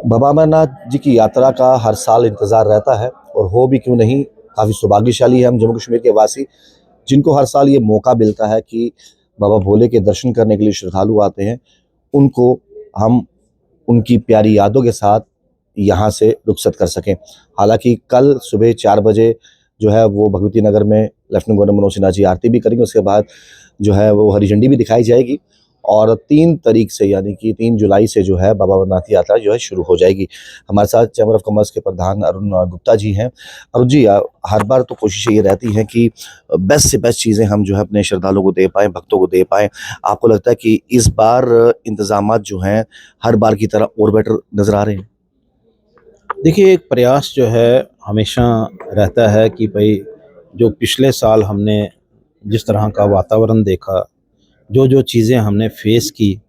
बाबा अमरनाथ जी की यात्रा का हर साल इंतज़ार रहता है और हो भी क्यों नहीं, काफ़ी सौभाग्यशाली है हम जम्मू कश्मीर के वासी, जिनको हर साल ये मौका मिलता है कि बाबा भोले के दर्शन करने के लिए श्रद्धालु आते हैं। उनको हम उनकी प्यारी यादों के साथ यहाँ से रुखसत कर सकें। हालाँकि कल सुबह 4 बजे जो है वो भगवती नगर में लेफ्टिनेंट गवर्नर मनोज सिन्हा जी आरती भी करेंगे। उसके बाद जो है वो हरी झंडी भी दिखाई जाएगी और 3 तारीख से यानी कि 3 जुलाई से जो है बाबा अमरनाथ यात्रा जो है शुरू हो जाएगी। हमारे साथ चैम्बर ऑफ कॉमर्स के प्रधान अरुण गुप्ता जी हैं। अरुण जी, हर बार तो कोशिश ये रहती है कि बेस्ट से बेस्ट चीज़ें हम जो है अपने श्रद्धालुओं को दे पाएँ, भक्तों को दे पाएँ। आपको लगता है कि इस बार इंतज़ामात जो हैं हर बार की तरह और बेटर नज़र आ रहे हैं? देखिए, एक प्रयास जो है हमेशा रहता है कि भई जो पिछले साल हमने जिस तरह का वातावरण देखा, जो चीज़ें हमने फेस की,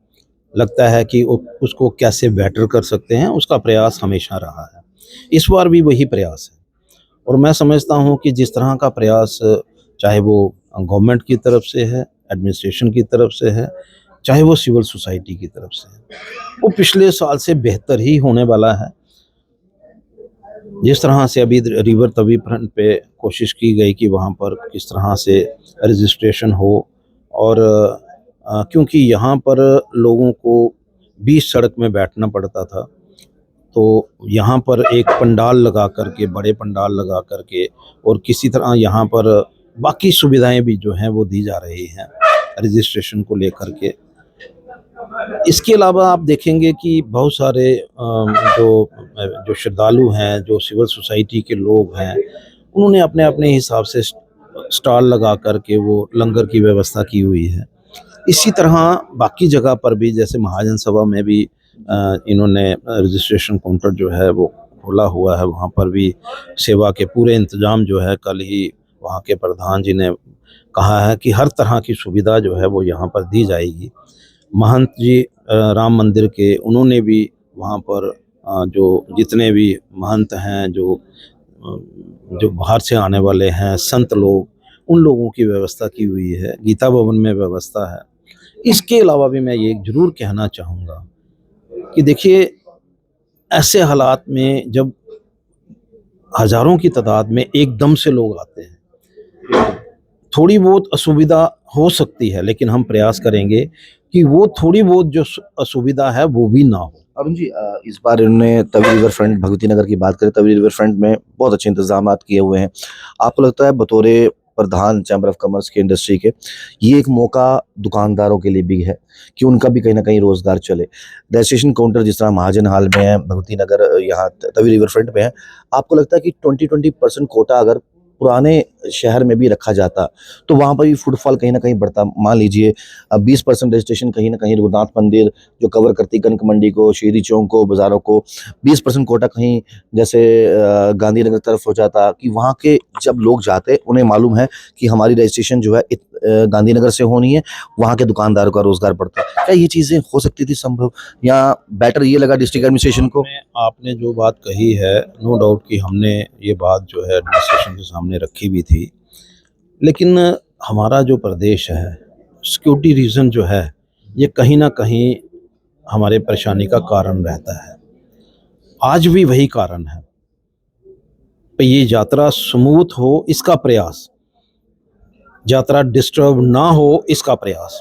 लगता है कि उ उसको कैसे बेटर कर सकते हैं, उसका प्रयास हमेशा रहा है। इस बार भी वही प्रयास है और मैं समझता हूँ कि जिस तरह का प्रयास चाहे वो गवर्नमेंट की तरफ से है, एडमिनिस्ट्रेशन की तरफ से है, चाहे वो सिविल सोसाइटी की तरफ से है, वो पिछले साल से बेहतर ही होने वाला है। जिस तरह से अभी रिवर तवी फ्रंट पे कोशिश की गई कि वहाँ पर किस तरह से रजिस्ट्रेशन हो और क्योंकि यहाँ पर लोगों को बीच सड़क में बैठना पड़ता था, तो यहाँ पर एक पंडाल लगा करके, बड़े पंडाल लगा करके और किसी तरह यहाँ पर बाकी सुविधाएं भी जो हैं वो दी जा रही हैं रजिस्ट्रेशन को लेकर के। इसके अलावा आप देखेंगे कि बहुत सारे जो श्रद्धालु हैं, जो सिविल सोसाइटी के लोग हैं, उन्होंने अपने अपने हिसाब से स्टॉल लगा कर के वो लंगर की व्यवस्था की हुई है। इसी तरह बाकी जगह पर भी जैसे महाजन सभा में भी इन्होंने रजिस्ट्रेशन काउंटर जो है वो खोला हुआ है। वहाँ पर भी सेवा के पूरे इंतज़ाम जो है कल ही वहाँ के प्रधान जी ने कहा है कि हर तरह की सुविधा जो है वो यहाँ पर दी जाएगी। महंत जी राम मंदिर के उन्होंने भी वहाँ पर जो जितने भी महंत हैं, जो बाहर से आने वाले हैं संत लोग, उन लोगों की व्यवस्था की हुई है। गीता भवन में व्यवस्था है। इसके अलावा भी मैं ये ज़रूर कहना चाहूँगा कि देखिए, ऐसे हालात में जब हज़ारों की तादाद में एकदम से लोग आते हैं, थोड़ी बहुत असुविधा हो सकती है, लेकिन हम प्रयास करेंगे कि वो थोड़ी बहुत जो असुविधा है वो भी ना हो। अरुण जी, इस बार इन्होंने तवी रिवर फ्रंट भगवती नगर की बात करें, तवी रिवर फ्रंट में बहुत अच्छे इंतजामात किए हुए हैं। आपको लगता है बतौरे प्रधान चैम्बर ऑफ कॉमर्स की इंडस्ट्री के, ये एक मौका दुकानदारों के लिए भी है कि उनका भी कहीं ना कहीं रोजगार चले? रजिस्ट्रेशन काउंटर जिस तरह महाजन हाल में है, भगवती नगर यहाँ तवी रिवर फ्रंट में है, आपको लगता है कि 20% कोटा अगर पुराने शहर में भी रखा जाता तो वहाँ पर भी फुटफॉल कहीं ना कहीं बढ़ता? मान लीजिए 20% रजिस्ट्रेशन कहीं ना कहीं रघुनाथ मंदिर जो कवर करती कनक मंडी को, शहीदी चौक को, बाजारों को, 20% कोटा कहीं जैसे गांधीनगर तरफ हो जाता कि वहाँ के जब लोग जाते उन्हें मालूम है कि हमारी रजिस्ट्रेशन जो है गांधीनगर से होनी है, वहाँ के दुकानदारों का रोजगार बढ़ता। क्या ये चीज़ें हो सकती थी संभव, या बेटर ये लगा डिस्ट्रिक्ट एडमिनिस्ट्रेशन को? आपने जो बात कही है, नो डाउट कि हमने ये बात जो है एडमिनिस्ट्रेशन के सामने रखी भी थी, लेकिन हमारा जो प्रदेश है, सिक्योरिटी रीज़न जो है, ये कहीं न कहीं हमारे परेशानी का कारण रहता है। आज भी वही कारण है। ये यात्रा स्मूथ हो इसका प्रयास, यात्रा डिस्टर्ब ना हो इसका प्रयास।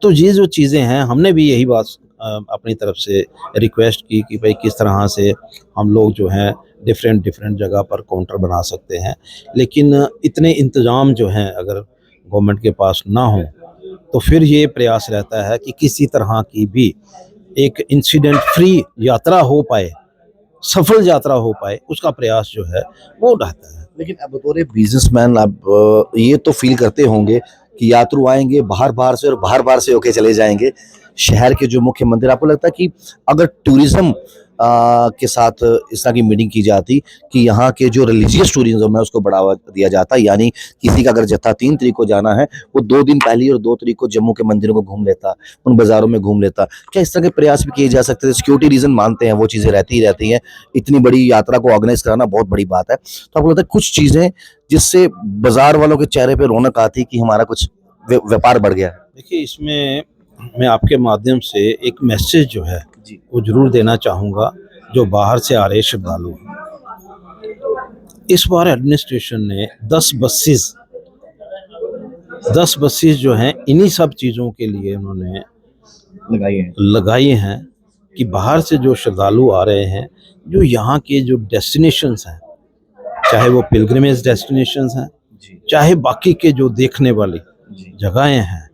तो ये जो चीज़ें हैं, हमने भी यही बात अपनी तरफ से रिक्वेस्ट की कि भाई किस तरह से हम लोग जो हैं डिफरेंट डिफरेंट जगह पर काउंटर बना सकते हैं, लेकिन इतने इंतज़ाम जो हैं अगर गवर्नमेंट के पास ना हो, तो फिर ये प्रयास रहता है कि किसी तरह की भी एक इंसिडेंट फ्री यात्रा हो पाए, सफल यात्रा हो पाए, उसका प्रयास जो है वो रहता है। लेकिन अब बतौर बिजनेसमैन आप ये तो फील करते होंगे कि यात्रु आएंगे बाहर बाहर से और बाहर बाहर से होके चले जाएंगे शहर के जो मुख्य मंदिर। आपको लगता है कि अगर टूरिज्म के साथ इस तरह की मीटिंग की जाती कि यहाँ के जो रिलीजियस टूरिज्म है उसको बढ़ावा दिया जाता, यानी किसी का अगर जत्था 3 तारीख को जाना है, वो 2 दिन पहले और 2 तारीख को जम्मू के मंदिरों को घूम लेता, उन बाजारों में घूम लेता। क्या इस तरह के प्रयास भी किए जा सकते थे? सिक्योरिटी रीजन मानते हैं, वो चीज़ें रहती ही रहती हैं, इतनी बड़ी यात्रा को ऑर्गेनाइज कराना बहुत बड़ी बात है। तो आपको लगता है कुछ चीज़ें जिससे बाजार वालों के चेहरे पे रौनक आती कि हमारा कुछ व्यापार बढ़ गया? देखिए, इसमें मैं आपके माध्यम से एक मैसेज जो है जी वो जरूर देना चाहूँगा जो बाहर से आ रहे श्रद्धालु हैं। इस बार एडमिनिस्ट्रेशन ने 10 बसेस जो हैं इन्हीं सब चीज़ों के लिए उन्होंने लगाई हैं कि बाहर से जो श्रद्धालु आ रहे हैं, जो यहाँ के जो डेस्टिनेशंस हैं, चाहे वो पिलग्रिमेज डेस्टिनेशंस हैं, जी चाहे बाकी के जो देखने वाली जी जगहें हैं,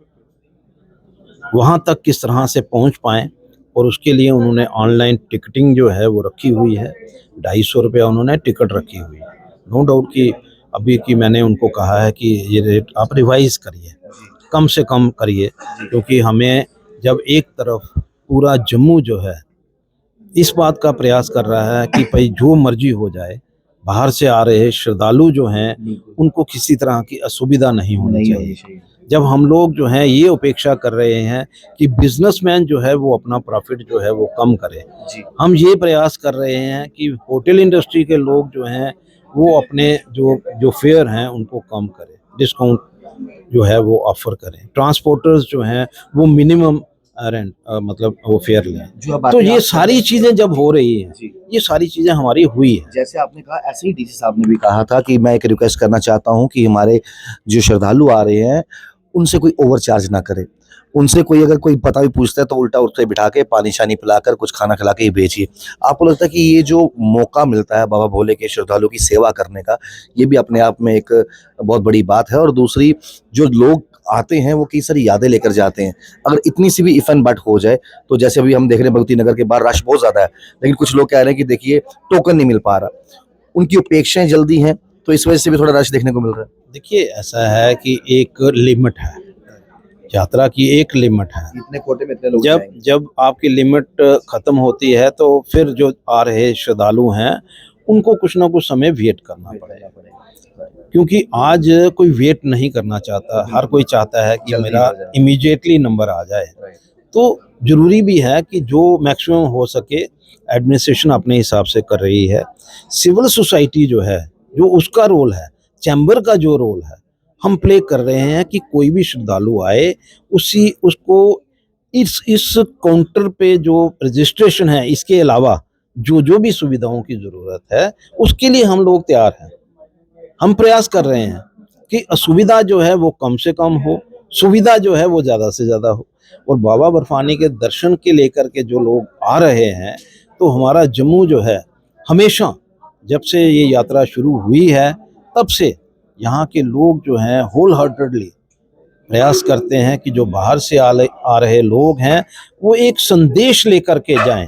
वहाँ तक किस तरह से पहुँच पाएँ, और उसके लिए उन्होंने ऑनलाइन टिकटिंग जो है वो रखी हुई है। 250 रुपया उन्होंने टिकट रखी हुई है। नो डाउट कि अभी की मैंने उनको कहा है कि ये रेट आप रिवाइज़ करिए, कम से कम करिए, क्योंकि हमें जब एक तरफ पूरा जम्मू जो है इस बात का प्रयास कर रहा है कि भाई जो मर्जी हो जाए, बाहर से आ रहे श्रद्धालु जो हैं उनको किसी तरह की असुविधा नहीं होनी चाहिए। जब हम लोग जो हैं ये अपेक्षा कर रहे हैं कि बिजनेसमैन जो है वो अपना प्रॉफिट जो है वो कम करे, हम ये प्रयास कर रहे हैं कि होटल इंडस्ट्री के लोग जो हैं वो अपने जो फेयर हैं उनको कम करें, डिस्काउंट जो है वो ऑफर करें, ट्रांसपोर्टर्स जो हैं वो मिनिमम रेंट मतलब वो फेयर लें। तो ये सारी चीज़ें जब हो रही हैं, ये सारी चीज़ें हमारी हुई है। जैसे आपने कहा, ऐसे ही डीसी साहब ने भी कहा था कि मैं एक रिक्वेस्ट करना चाहता हूं कि हमारे जो श्रद्धालु आ रहे हैं उनसे कोई ओवर चार्ज ना करे, उनसे कोई अगर कोई पता भी पूछता है तो उल्टा उठते बिठा के पानी शानी पिलाकर कुछ खाना खिला के ही भेजिए। आपको लगता है कि ये जो मौका मिलता है बाबा भोले के श्रद्धालु की सेवा करने का, ये भी अपने आप में एक बहुत बड़ी बात है? और दूसरी, जो लोग आते हैं वो कई सारी यादें लेकर जाते हैं। अगर इतनी सी भी इफ एंड बट हो जाए, तो जैसे अभी हम देख रहे हैं भगवती नगर के बाहर रश बहुत ज्यादा है, लेकिन कुछ लोग कह रहे हैं कि देखिए टोकन नहीं मिल पा रहा, उनकी अपेक्षाएं जल्दी हैं, तो इस वजह से भी थोड़ा रश देखने को मिल रहा है। देखिए ऐसा है कि एक लिमिट है, यात्रा की एक लिमिट है। इतने कोटे में इतने लोग जब आपकी लिमिट खत्म होती है तो फिर जो आ रहे श्रद्धालु हैं उनको कुछ ना कुछ समय वेट करना पड़ेगा, क्योंकि आज कोई वेट नहीं करना चाहता, हर कोई चाहता है कि मेरा इमीडिएटली नंबर आ जाए। तो जरूरी भी है कि जो मैक्सिमम हो सके एडमिनिस्ट्रेशन अपने हिसाब से कर रही है। सिविल सोसाइटी जो है, जो उसका रोल है, चैम्बर का जो रोल है, हम प्ले कर रहे हैं कि कोई भी श्रद्धालु आए उसको इस काउंटर पे जो रजिस्ट्रेशन है, इसके अलावा जो भी सुविधाओं की ज़रूरत है उसके लिए हम लोग तैयार हैं। हम प्रयास कर रहे हैं कि असुविधा जो है वो कम से कम हो, सुविधा जो है वो ज़्यादा से ज़्यादा हो। और बाबा बर्फानी के दर्शन के लेकर के जो लोग आ रहे हैं, तो हमारा जम्मू जो है हमेशा जब से ये यात्रा शुरू हुई है तब से यहाँ के लोग जो हैं होल हार्टेडली प्रयास करते हैं कि जो बाहर से आ रहे लोग हैं वो एक संदेश लेकर के जाएं,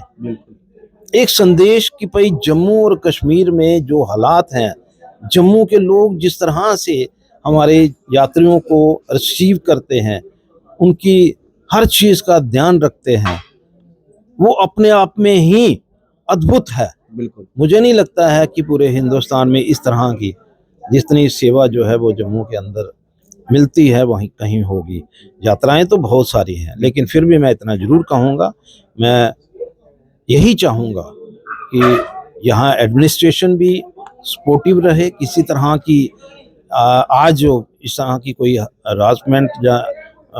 एक संदेश कि भाई जम्मू और कश्मीर में जो हालात हैं, जम्मू के लोग जिस तरह से हमारे यात्रियों को रिसीव करते हैं, उनकी हर चीज़ का ध्यान रखते हैं, वो अपने आप में ही अद्भुत है। बिल्कुल, मुझे नहीं लगता है कि पूरे हिंदुस्तान में इस तरह की जितनी सेवा जो है वो जम्मू के अंदर मिलती है वहीं कहीं होगी। यात्राएं तो बहुत सारी हैं, लेकिन फिर भी मैं इतना ज़रूर कहूँगा, मैं यही चाहूँगा कि यहाँ एडमिनिस्ट्रेशन भी सपोर्टिव रहे, किसी तरह की आज जो इस तरह की कोई हरासमेंट या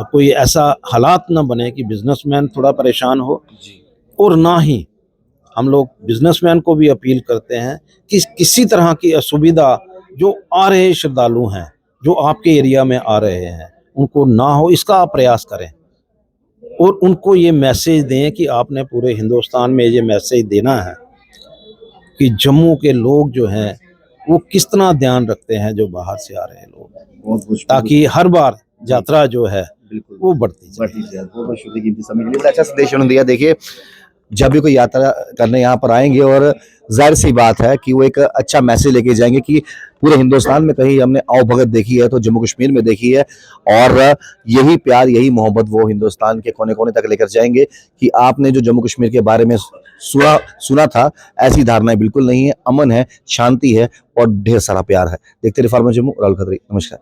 कोई ऐसा हालात ना बने कि बिजनेसमैन थोड़ा परेशान हो। और ना ही हम लोग बिजनेसमैन को भी अपील करते हैं कि किसी तरह की असुविधा जो आ रहे श्रद्धालु हैं, जो आपके एरिया में आ रहे हैं, उनको ना हो, इसका आप प्रयास करें। और उनको ये मैसेज दें कि आपने पूरे हिंदुस्तान में ये मैसेज देना है कि जम्मू के लोग जो हैं वो किस तरह ध्यान रखते हैं जो बाहर से आ रहे लोग, ताकि हर बार यात्रा जो है वो बढ़ती जाए। बहुत शुक्रिया कीमती समय के लिए, बड़ा अच्छा संदेश उन्होंने दिया। देखिए, जब भी कोई यात्रा करने यहाँ पर आएंगे, और जाहिर सी बात है कि वो एक अच्छा मैसेज लेके जाएंगे कि पूरे हिंदुस्तान में कहीं हमने आओ भगत देखी है तो जम्मू कश्मीर में देखी है, और यही प्यार, यही मोहब्बत वो हिंदुस्तान के कोने कोने तक लेकर जाएंगे कि आपने जो जम्मू कश्मीर के बारे में सुना था, ऐसी धारणाएं बिल्कुल नहीं है, अमन है, शांति है और ढेर सारा प्यार है। देखते रहिए फार्मा जम्मू, राहुल खत्री, नमस्कार।